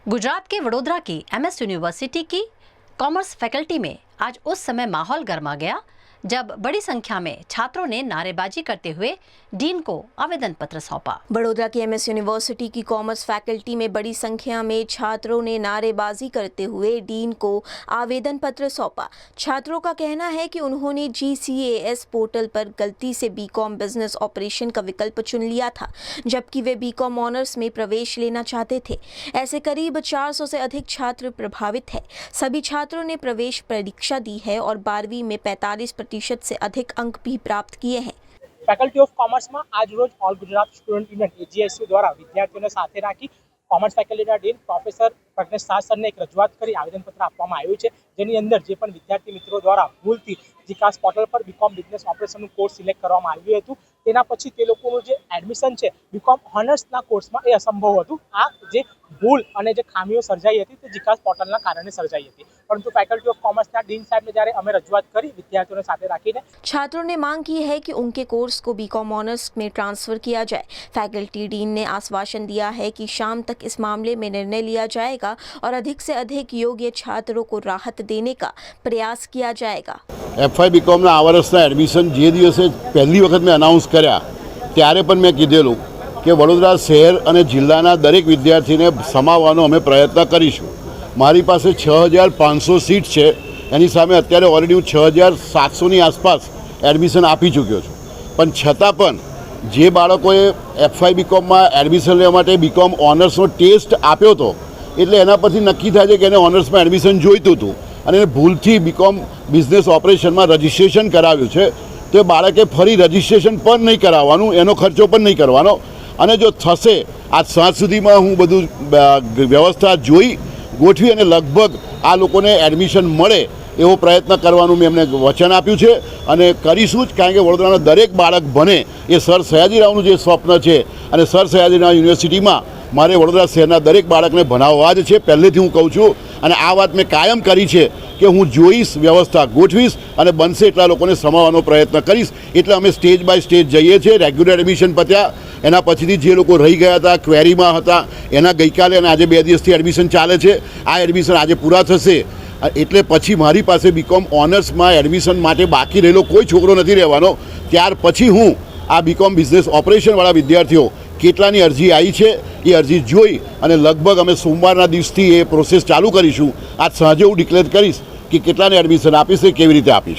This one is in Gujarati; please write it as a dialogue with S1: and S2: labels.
S1: गुजरात के वडोदरा की MS यूनिवर्सिटी की कॉमर्स फैकल्टी में आज उस समय माहौल गर्मा गया जब बड़ी संख्या में छात्रों ने नारेबाजी करते हुए डीन को आवेदन पत्र सौंपा।
S2: बड़ोदरा की MS यूनिवर्सिटी की कॉमर्स फैकल्टी में बड़ी संख्या में छात्रों ने नारेबाजी करते हुए डीन को आवेदन पत्र सौंपा। छात्रों का कहना है कि उन्होंने GCAS पोर्टल पर गलती से BCom बिजनेस ऑपरेशन का विकल्प चुन लिया था, जबकि वे BCom ऑनर्स में प्रवेश लेना चाहते थे। ऐसे करीब 400 से अधिक छात्र प्रभावित है। सभी छात्रों ने प्रवेश परीक्षा दी है और 12वीं में 45% से अधिक अंक भी प्राप्त किए हैं।
S3: ફેકલ્ટી ઓફ કોમર્સમાં આજ રોજ all Gujarat student union AGSU દ્વારા વિદ્યાર્થીઓને સાથે રાખી કોમર્સ ફેકલ્ટીના ડીન પ્રોફેસર પ્રજ્ઞેશ શાહ સરને એક રજૂઆત કરી આવેદનપત્ર આપવામાં આવ્યું છે, જેની અંદર જે પણ વિદ્યાર્થી મિત્રો દ્વારા ભૂલથી જીકાસ પોર્ટલ પર BCom બિઝનેસ ઓપરેશનનું કોર્સ સિલેક્ટ કરવામાં આવ્યું હતું, તેના પછી તે લોકોનું જે એડમિશન છે BCom ઓનર્સના કોર્સમાં એ અસંભવ હતું। આ જે ભૂલ અને જે ખામીઓ સર્જાઈ હતી તે જીકાસ પોર્ટલના કારણે સર્જાઈ હતી, परंतु फैकल्टी ऑफ कॉमर्स ना डीन साहब ने જ્યારે અમે રજૂઆત કરી વિદ્યાર્થીઓને સાથે રાખીને
S2: छात्रों ने मांग की है कि उनके कोर्स को BCom ऑनर्स में ट्रांसफर किया जाए। फैकल्टी डीन ने आश्वासन दिया है कि शाम तक इस मामले में निर्णय लिया जाएगा और अधिक से अधिक योग्य छात्रों को राहत देने का प्रयास किया जाएगा।
S4: FY BCom आ વર્ષના એડમિશન જે દિવસે પહેલી વખત મેં અનાઉન્સ કર્યા ત્યારે પણ મેં કીધેલું કે વડોદરા શહેર અને જિલ્લાના દરેક વિદ્યાર્થીને સમાવવાનો અમે પ્રયત્ન કરીશું। મારી પાસે 6500 સીટ છે, એની સામે અત્યારે ઓલરેડી હું 6700ની આસપાસ એડમિશન આપી ચૂક્યો છું, પણ છતાં પણ જે બાળકોએ FY BComમાં એડમિશન લેવા માટે BCom ઓનર્સનો ટેસ્ટ આપ્યો હતો એટલે એના પરથી નક્કી થાય છે કે એને ઓનર્સમાં એડમિશન જોઈતું હતું અને એને ભૂલથી BCom બિઝનેસ ઓપરેશનમાં રજિસ્ટ્રેશન કરાવ્યું છે, તો બાળકે ફરી રજિસ્ટ્રેશન પણ નહીં કરાવવાનું, એનો ખર્ચો પણ નહીં કરવાનો। અને જો થશે આજ સાંજ સુધીમાં હું બધું વ્યવસ્થા જોઈ ગોઠવી અને લગભગ આ લોકોને એડમિશન મળે એવો પ્રયત્ન કરવાનું મેં એમને વચન આપ્યું છે અને કરીશું જ, કારણ કે વડોદરાનો દરેક બાળક બને એ સર સયાજીરાવનું જે સ્વપ્ન છે અને સર સયાજીરાવ યુનિવર્સિટીમાં મારે વડોદરા શહેરના દરેક બાળકને ભણાવવા જ છે, પહેલેથી હું કહું છું અને આ વાત મેં કાયમ કરી છે કે હું જોઈશ, વ્યવસ્થા ગોઠવીશ અને બનશે એટલા લોકોને સમાવવાનો પ્રયત્ન કરીશ। એટલે અમે સ્ટેજ બાય સ્ટેજ જઈએ છીએ। રેગ્યુલર એડમિશન પત્યા, એના પછીથી જે લોકો રહી ગયા હતા, ક્વેરીમાં હતા, એના ગઈકાલે અને આજે 2 દિવસથી એડમિશન ચાલે છે। આ એડમિશન આજે પૂરા થશે એટલે પછી મારી પાસે BCom ઓનર્સમાં એડમિશન માટે બાકી રહેલો કોઈ છોકરો નથી રહેવાનો। ત્યાર પછી હું આ BCom બિઝનેસ ઓપરેશનવાળા વિદ્યાર્થીઓ કેટલાની અરજી આવી છે એ અરજી જોઈ અને લગભગ અમે સોમવારના દિવસથી એ પ્રોસેસ ચાલુ કરીશું। આજ સાંજે હું ડિક્લેર કરીશ કે કેટલાને એડમિશન આપીશ, કેવી રીતે આપીશ।